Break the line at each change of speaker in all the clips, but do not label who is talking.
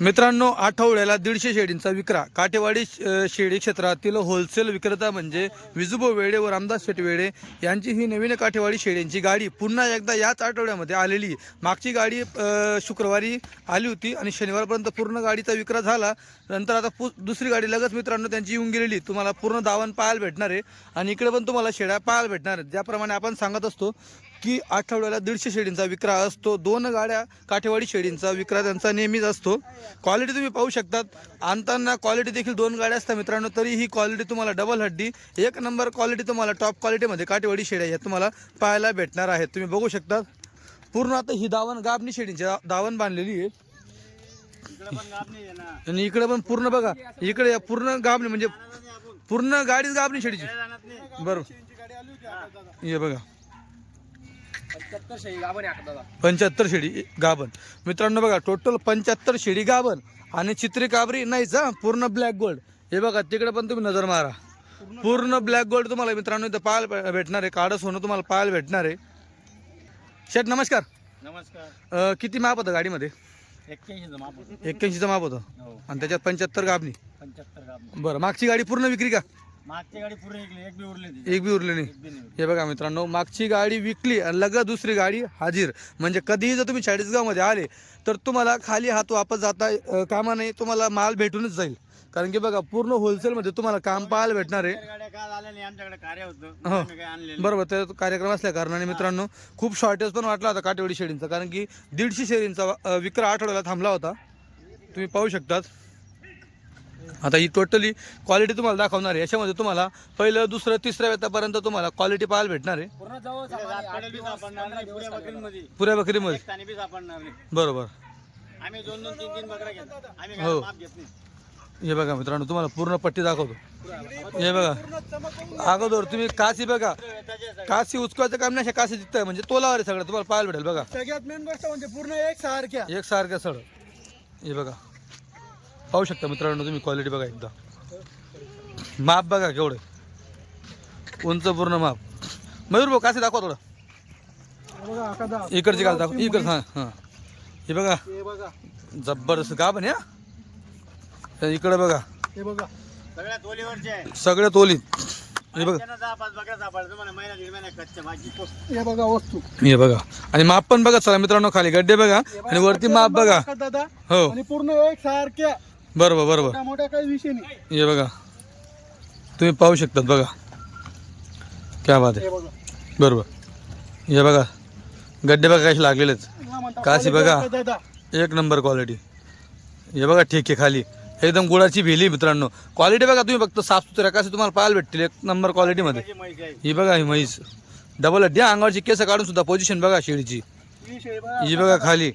मित्रांनो, आठवड्याला 150 शेळींचा विक्रा. काटेवाडी शेळी क्षेत्रातील होलसेल विक्रेता म्हणजे विजुबो वेडे व रामदास शेट वेडे यांची ही नवीन काटेवाडी शेळींची गाडी पुन्हा एकदा याच आठवड्यामध्ये आलेली. मागची गाडी शुक्रवारी आली होती आणि शनिवारपर्यंत पूर्ण गाडीचा विक्रा झाला. नंतर आता दुसरी गाडी लगेच मित्रांनो त्यांची येऊन गेलेली. तुम्हाला पूर्ण दावण पाहायला भेटणार आहे आणि इकडे पण तुम्हाला शेळ्या पाहायला भेटणार आहेत. ज्याप्रमाणे आपण सांगत असतो की आठवड्याला 150 शेळींचा विक्रा असतो. 2 गाड्या काठेवाडी शेळींचा विक्रा त्यांचा नेहमीच असतो. क्वालिटी तुम्ही पाहू शकतात. आणताना क्वालिटी देखील 2 गाड्या असतात मित्रांनो. तरी ही क्वालिटी तुम्हाला डबल हड्डी 1 नंबर क्वालिटी तुम्हाला टॉप क्वालिटीमध्ये काठेवाडी शेळ्या या तुम्हाला पाहायला भेटणार आहेत. तुम्ही बघू शकता पूर्ण आता ही दावण गाबणी शेळींची दावण बांधलेली आहे आणि इकडे पण पूर्ण बघा. इकडे पूर्ण गाबणी म्हणजे पूर्ण गाडीच गाबणी शेळीची. बरोबर, हे बघा 75 शेळी गाभण मित्रांनो. बघा टोटल 75 शेळी गाभण आणि चित्री काबरी नाहीच हा, पूर्ण ब्लॅक गोल्ड. हे बघा तिकडे पण तुम्ही नजर मारा. पूर्ण ब्लॅक गोल्ड तुम्हाला मित्रांनो इथं पाहायला भेटणार आहे. काळं सोनं तुम्हाला पाहायला भेटणार आहे. शेठ नमस्कार.
नमस्कार.
किती माप होतं गाडीमध्ये? 81चं माप होतं आणि त्याच्यात 75 गाभणी.
75 गाभणी.
बरं, मागची गाडी पूर्ण विक्री का?
मागची गाडी पूर्ण विकली, एक बी उरली
एक बी उरली नाही. हे बघा मित्रांनो, मागची गाडी विकली आणि लगेच दुसरी गाडी हाजीर. म्हणजे कधीही जर तुम्ही 40गाव मध्ये आले तर तुम्हाला खाली हात वापस जाता कामा नाही. तुम्हाला माल भेटूनच जाईल. कारण की बघा पूर्ण होलसेल मध्ये तुम्हाला काम पाहायला भेटणार आहे.
गाड्या काल आल्या नाही, आमच्याकडे कार्य होतं.
हो
आम्ही काय आणलेलं
बरोबर, ते कार्यक्रम असल्या कारणाने मित्रांनो खूप शॉर्टेज पण वाटला होता काटेवाडी शेळींचा. कारण की 150 शेळींचा विक्रा आठवड्याला थांबला होता. तुम्ही पाहू शकतात. आता ही टोटली क्वालिटी तुम्हाला दाखवणार आहे. याच्यामध्ये तुम्हाला पहिलं दुसरं तिसऱ्या वेतापर्यंत तुम्हाला क्वालिटी पाहायला भेटणार आहे.
पूर्ण जवळ सापडेल बी सापडणार नाही, पुऱ्या बकरीमध्ये
पुऱ्या बकरीमध्ये.
एक तानी बी सापडणार नाही.
बरोबर.
आम्ही 2-2, 3-3 बकऱ्या घेतो. आम्ही
हो.
काय माप घेत नाही.
हे बघा मित्रांनो, तुम्हाला पूर्ण पट्टी दाखवतो. हे बघा अगोदर तुम्ही कासी बघा. कासी उचकायचं काम नाही, कासी दिसतंय म्हणजे तोलावर आहे सगळं तुम्हाला पाहायला भेटेल. बघा
सगळ्यात मेन गोष्ट म्हणजे पूर्ण
एकसारख्या सड. हे बघा पाहू शकता मित्रांनो तुम्ही. क्वालिटी बघा एकदा. माप बघा केवढं उंच पूर्ण माप. मयूर भाऊ कासी दाखवा थोडं. इकडची काल दाखव. इकडं हां हां. हे बघा जबरदस्त गाभण आहे. इकडे बघा
सगळ्यात ओलीवरचे आहे.
सगळ्यात ओली. हे बघा
10-5 बकऱ्या सापडल्या तुम्हाला महिना 1.5 महिना कच्च्या भाजी पोस्ट.
हे बघा वस्तू.
हे बघा आणि माप पण बघा चला मित्रांनो. खाली गड्डे बघा आणि वरती माप बघा.
दादा
हो
आणि पूर्ण एक सारख्या
बरोबर बरोबर.
मोठ्या काही विषय नाही.
हे बघा तुम्ही पाहू शकतात. बघा क्या बात आहे.
हे बघा
बरोबर. हे बघा गड्डे बघा कसे लागलेलेच. काशी बघा
दादा
1 नंबर क्वालिटी. हे बघा ठीक आहे. खाली एकदम गुळाची भेली मित्रांनो. क्वालिटी बघा तुम्ही फक्त साफसुथऱ्या काशी तुम्हाला पाहायला भेटतील 1 नंबर क्वालिटीमध्ये.
म्हैस आहे.
ही बघा ही म्हैस डबल हड्डी. अंगावरची केस काढून सुद्धा पोझिशन बघा शेळीची. ही बघा खाली.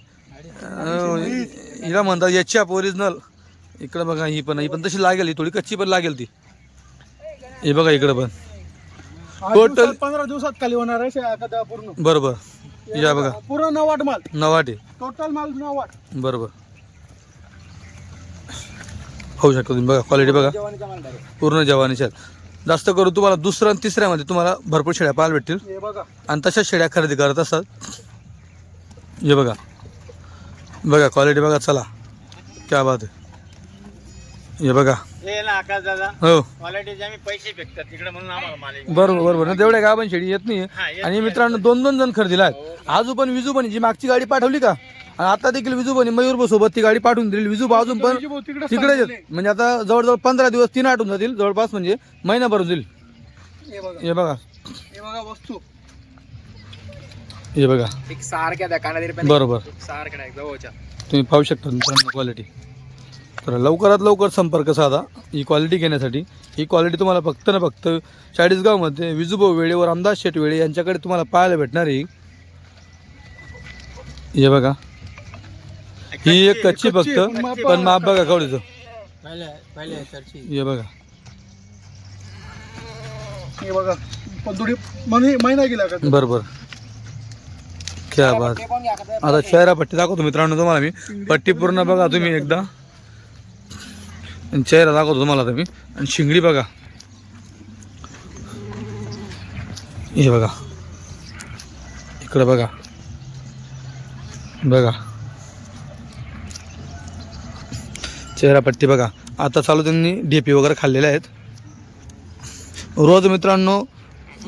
हिला म्हणतात याची ओरिजिनल. इकडं बघा ही पण तशी लागेल. ही थोडी कच्ची पण लागेल ती. हे बघा इकडं पण टोटल
15 दिवसात खाली होणार आहे एखादा पूर्ण.
बरोबर. या बघा
पूर्ण 9 माल.
9
टोटल माल 9.
बरोबर. होऊ शकतो तुम्ही. बघा क्वालिटी बघा पूर्ण जवानीच्या. जास्त करून तुम्हाला दुसऱ्या आणि तिसऱ्यामध्ये तुम्हाला भरपूर शेळ्या पाहायला भेटतील
हे बघा
आणि तशाच शेळ्या खरेदी करत असतात. हे बघा बघा क्वालिटी बघा. चला क्या बात आहे. हे बघा
हे ना आकाश दादा
हो
क्वालिटीचे आम्ही पैसे फेकतात तिकडे म्हणून आम्हाला मालिक.
बरोबर बरोबर ना. तेवढ्या गाभण शेळी येत नाही.
हा, येत
आणि मित्रांनो 2-2 जण खरेदीला आहेत. आजू पण विजू पण जी मागची गाडी पाठवली का आणि आता देखील विजू पण मयूर सोबत ती गाडी पाठवून दिली. विजू अजून पण तिकडेच आहेत. म्हणजे आता जवळजवळ 15 दिवस 3 आठवून जातील जवळपास. म्हणजे महिना भरून जाईल.
हे बघा
हे बघा
वस्तू.
हे बघा
एक सारख्या त्या कानातील
बरोबर.
सारख्या जवळच्या
तुम्ही पाहू शकता मित्रांनो क्वालिटी. तर लवकरात लवकर संपर्क साधा ही क्वालिटी घेण्यासाठी. ही क्वालिटी तुम्हाला फक्त ना फक्त 40गावमध्ये विजुभाऊ वेळे व रामदास शेट वेळे यांच्याकडे तुम्हाला पाहायला भेटणार आहे. हे बघा ही एक कच्ची फक्त पण माप बघा कवडीचं. हे बघा
हे बघा पण थोडी महिना गेला का.
बरोबर. क्या बात. आता चेहरा पट्टी दाखवतो मित्रांनो तुम्हाला मी. पट्टी पूर्ण बघा तुम्ही एकदा. चेहरा दाखवतो तुम्हाला तुम्ही. आणि शिंगडी बघा. हे बघा इकडे बघा बघा चेहरापट्टी बघा. आता चालू त्यांनी ढेपी वगैरे खाल्लेले आहेत. रोज मित्रांनो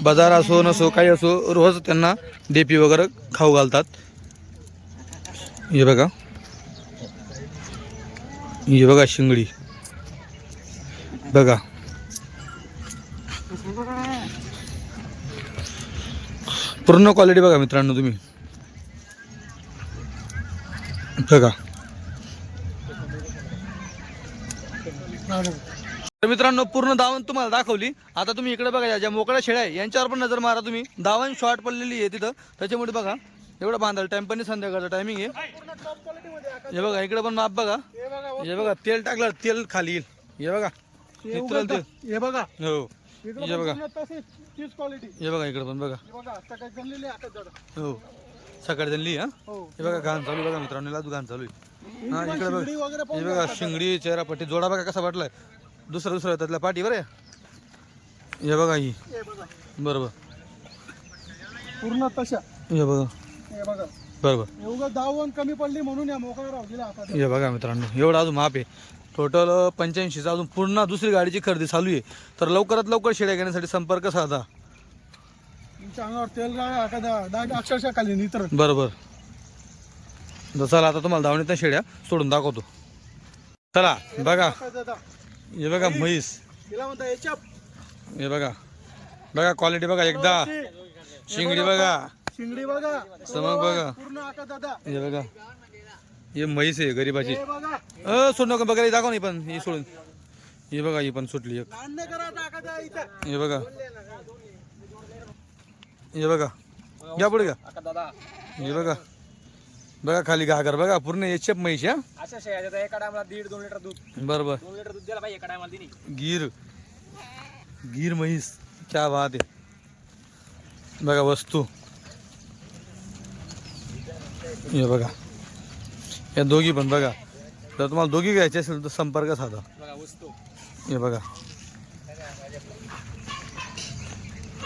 बाजार असो नसो काही असो रोज त्यांना ढेपी वगैरे खाऊ घालतात. हे बघा, हे बघा शिंगडी बघा. पूर्ण क्वालिटी बघा मित्रांनो तुम्ही बघा. तर मित्रांनो पूर्ण दावण तुम्हाला दाखवली. आता तुम्ही इकडे बघा, ज्या मोकळ्या शेळ्या आहे यांच्यावर पण नजर मारा तुम्ही. दावण शॉर्ट पडलेली आहे तिथं, त्याच्यामुळे बघा एवढं बांधायला टाइम पण संध्याकाळचा टायमिंग आहे. हे बघा इकडे पण माप बघा. हे बघा तेल टाकलं तेल खाली येईल. हे बघा मित्रांनो तेल.
हे बघा
हो हे बघा.
तीच क्वालिटी.
हे बघा इकडे पण बघा.
बघा आता काय जमलेली आकाश दादा.
हो सकाळी त्यांनी हा.
हो
हे बघा घाण चालू आहे बघा मित्रांनो, लादू घाण चालू आहे. हा इकडे
शिंगडी
बघा.
वगैरे
हे बघा शिंगडी चेहरापट्टी जोडा बघा कसा वाटलाय. दुसरा त्यातल्या पाठी बरं. हे बघा ही
हे बघा
बरोबर.
पूर्ण तशा.
हे बघा
हे बघा
बरोबर.
एवढं दावण कमी पडली म्हणून या मोकळा राहू दिला आता.
हे बघा मित्रांनो एवढं अजून माप आहे. टोटल 85चा अजून पूर्ण दुसरी गाडीची खरेदी चालू आहे. तर लवकरात लवकर शेळ्या घेण्यासाठी संपर्क साधा.
तुमच्या अंगावर तेल डाग अक्षरशः खाली नितर.
बरोबर. चला आता तुम्हाला धावणीतल्या शेळ्या सोडून दाखवतो. चला बघा.
दादा
हे बघा म्हैस.
तिला म्हणता याच्या
हे बघा बघा क्वालिटी बघा एकदा. शिंगडी बघा,
शिंगडी बघा,
समक बघा.
पूर्ण आकाश दादा.
हे बघा हे म्हैस आहे गरीबाची.
हे बघा
सोड नको बघा दाखव नाही पण ही सोडून. हे बघा ही पण सुटली एक.
अन्य करा आता आकाश दादा इथं.
हे बघा. हे बघा घ्या पुढे घ्या.
आता दादा
हे बघा बघा खाली घागर बघा पूर्ण एचएफ म्हैस. हा
अशा शेळ्या देतात एका टायमाला 1.5-2 लिटर दूध.
बरोबर.
2 लिटर दूध द्यायला पाहिजे एका टायमाला तिने.
गिर म्हैस क्या बात आहे. बघा वस्तू. हे बघा या दोघी पण बघा. जर तुम्हाला दोघी घ्यायचे असेल तर संपर्क साधा.
बघा वस्तू.
हे बघा.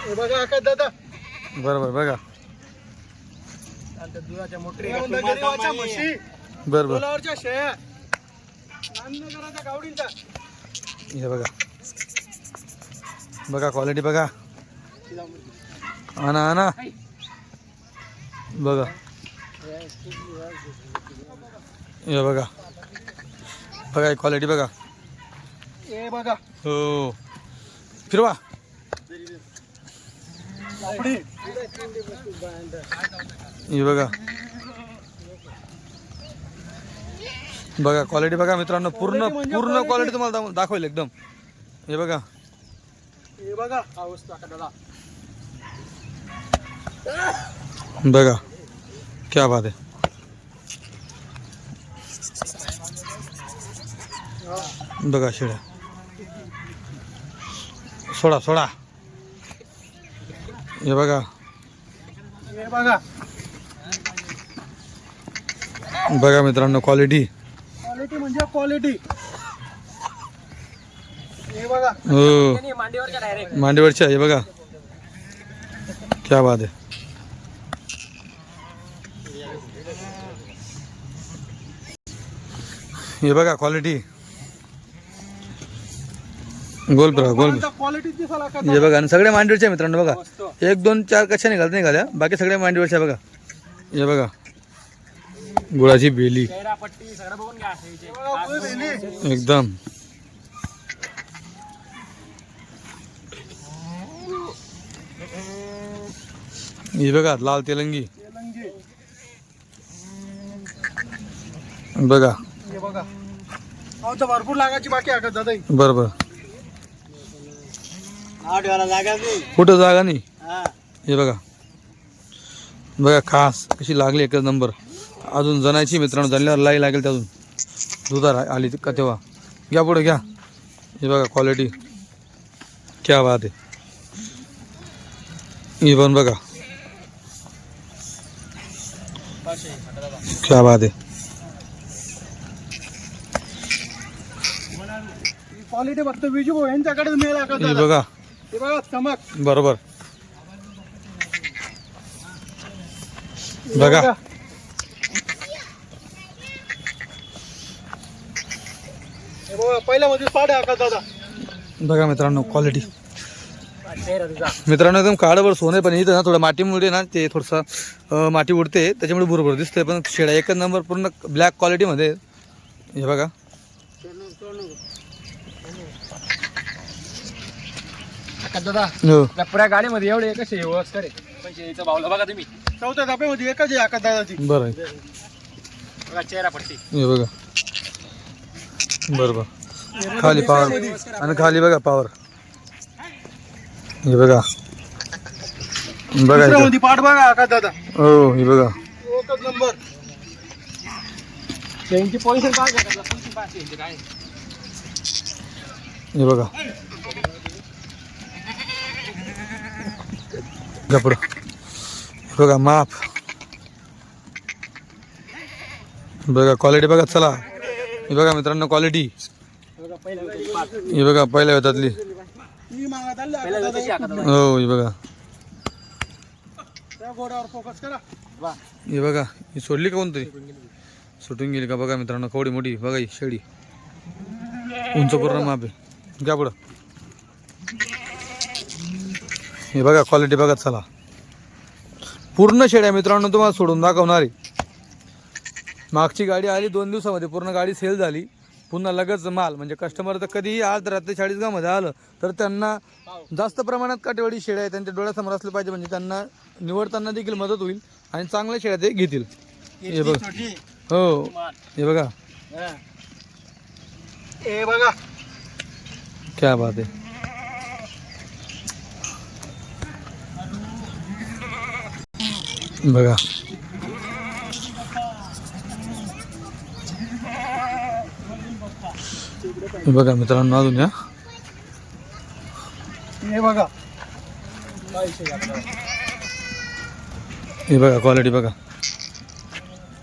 हे बघा आकाश दादा.
बरोबर बघा.
आणि त्या दुधाच्या मोटरी
हे म्हणता गरीबाच्या म्हशी,
बरोबर.
सोलावरच्या शेळ्या, अन्य कराच्या गावडींचा.
हे बघा बघा क्वालिटी बघा. आणा आणा बघा. हे बघा बघा क्वालिटी बघा.
हे बघा
हो फिरवा.
आपडी.
हे बघा बघा क्वालिटी बघा मित्रांनो. पूर्ण पूर्ण क्वालिटी तुम्हाला दाखवेल एकदम. हे बघा
हे बघा हा वस्तू आकाश दादा.
बघा क्या बात आहे. बघा शेळ्या सोडा सोडा. हे बघा
हे बघा
बघा मित्रांनो क्वालिटी.
क्वालिटी म्हणजे क्वालिटी. हे बघा
हो
त्यांनी मांडीवरच्या डायरेक्ट.
मांडीवरच्या. हे बघा क्या बात आहे. हे बघा क्वालिटी. गोल बघा गोल.
क्वालिटी दिसाल आकाश
हे बघा आणि सगळ्या मांडीवरच्या मित्रांनो बघा.
वस्तू.
1 2 4 कशा निघाल्या बाकी सगळ्या मांडीवरच्या बघा. हे बघा गुळाची बेली
चेहरापट्टी सगळं बघून घ्या शेळीचे.
बघा, फुल बेली.
एकदम. हे बघा लाल तेलंगी.
तेलंगी.
बघा
हे बघा अहो तर भरपूर लागायची बाकी आकाश दादा.
बरोबर.
8 वेळा जागा नाही.
कुठं जागा नाही.
हा
हे बघा बघा खास कशी लागली एकच नंबर. अजून जणायची मित्रांनो जणल्यावर लाई लागेल त्यातून दुधार आली का तेव्हा. घ्या पुढे घ्या. हे बघा क्वालिटी क्या बात आहे. ही पण बघा क्या बात आहे.
क्वालिटी फक्त विजू भाऊ यांच्याकडे मिळेल आकाश
हे
दादा.
बघा
हे बघा चमक.
बरोबर.
हे
बघा
हे बघा पहिल्यामध्ये पाड आहे आकाश दादा.
बघा मित्रांनो क्वालिटी.
चेहरा तुझा
मित्रांनो एकदम काळाभर सोने, पण इथं ना थोडं मातीमुळे ना ते थोडंसं माती उडते त्याच्यामुळे बरोबर दिसतंय, पण शेळ्या एकच नंबर पूर्ण ब्लॅक क्वालिटीमध्ये. हे बघा
आकाश दादा
हो.
त्या पुऱ्या गाडीमध्ये एवढे कसे व्यवस्थ करे पैसे याचं भावलं बघा तुम्ही.
चौथ्या धाप्यामध्ये एकच आहे आकाश दादाची.
बरं आहे.
बघा चेहरा पट्टी.
हे बघा बरोबर. खाली पावर आणि खाली बघा पावर. हे बघा बघा इथं.
दुसऱ्यामध्ये पाड बघा आकाश दादा.
हो हे बघा
एकच नंबर.
त्यांची पोझिशन काय घ्या पोझिशन पाहिजे काय.
हे बघा कपडं. हे बघा माप. बघा क्वालिटी बघा. चला हे बघा मित्रांनो क्वालिटी.
बघा पहिल्या
हे बघा पहिल्या वेतातली.
ती मागत आली
पहिल्या
आकाश
कशी
दादा.
आकाश दादा.
हो हे बघा.
त्या घोड्यावर फोकस करा.
हे बघा ही सोडली का कोणतरी, सुटून गेली का बघा मित्रांनो. कवडी मोठी बघा ही शेळी. उंच पूर्ण माप आहे. घ्या पुढं. हे बघा क्वालिटी बघा. चला पूर्ण शेळ्या मित्रांनो तुम्हाला सोडून दाखवणार आहे. मागची गाडी आली 2 दिवसामध्ये पूर्ण गाडी सेल झाली. पुन्हा लगेच माल म्हणजे कस्टमर तर कधीही आज रात्री 40 गावामध्ये आलं तर त्यांना जास्त प्रमाणात काटेवाडी शेळ्या आहेत त्यांच्या डोळ्यासमोर असलं पाहिजे, म्हणजे त्यांना निवडताना देखील मदत होईल आणि चांगल्या शेळ्या ते घेतील. हे बघ हो हे बघा
हे बघा
क्या बात आहे. बघा हे बघा मित्रांनो अजून या.
हे बघा
हे बघा क्वालिटी बघा.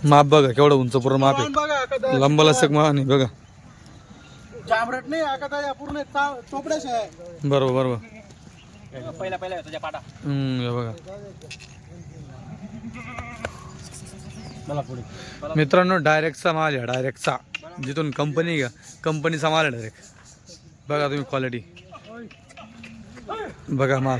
माप बघा केवढं उंच पूर्ण माप
मान बघा आकाश
आहे.
दादा.
लंबाला सग मान आहे बघा.
जांभरट नाही आकाश दादा, पूर्ण चोपड्याच आहे.
बरोबर बरोबर.
पहिल्या तुझ्या पाटा.
हे बघा
मला पुढे
मित्रांनो डायरेक्टचा माल आहे. डायरेक्टचा जिथून कंपनी घ्या कंपनीचा माल आहे डायरेक्ट. बघा तुम्ही क्वालिटी बघा माल.